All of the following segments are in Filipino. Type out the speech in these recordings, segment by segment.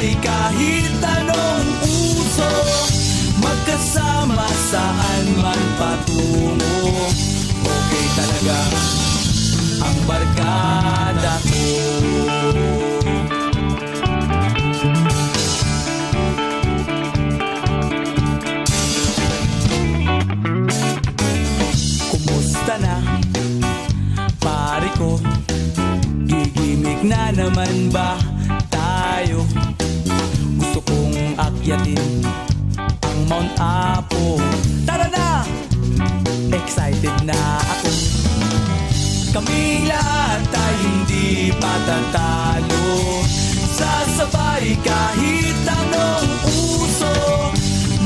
sabay kahit anong uso, magkasama saan man patungo. Okay talaga ang barkada ko. Kumusta na, pare ko? Gigimik na naman ba tayo? Gusto kong akyatin ang Mount Apo. Tara na! Excited na ako. Kaming lahat ay hindi patatalo. Sasabay kahit anong uso,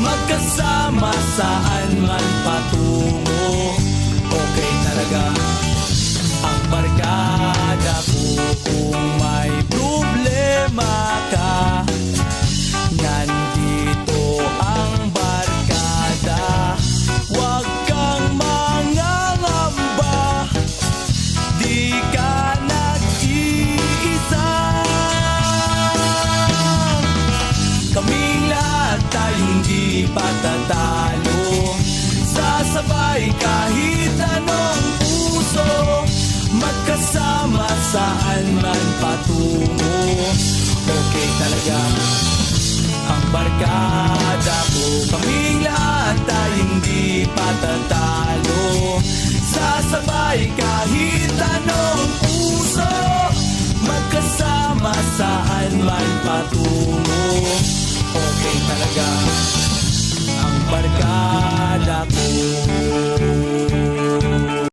magkasama saan man patungo. Okay talaga ang barkada ko. Kung may problema ka, nandito ang barkada. Huwag kang mangangamba, di ka nag-iisa. Kaming lahat ay hindi patatalo. Sasabay kahit anong uso, magkasama saan man patungo. Okay talaga ang barkada ko. Kaming lahat ay hindi patatalo. Sasabay kahit anong uso, magkasama saan man patungo. Okay talaga ang barkada ko.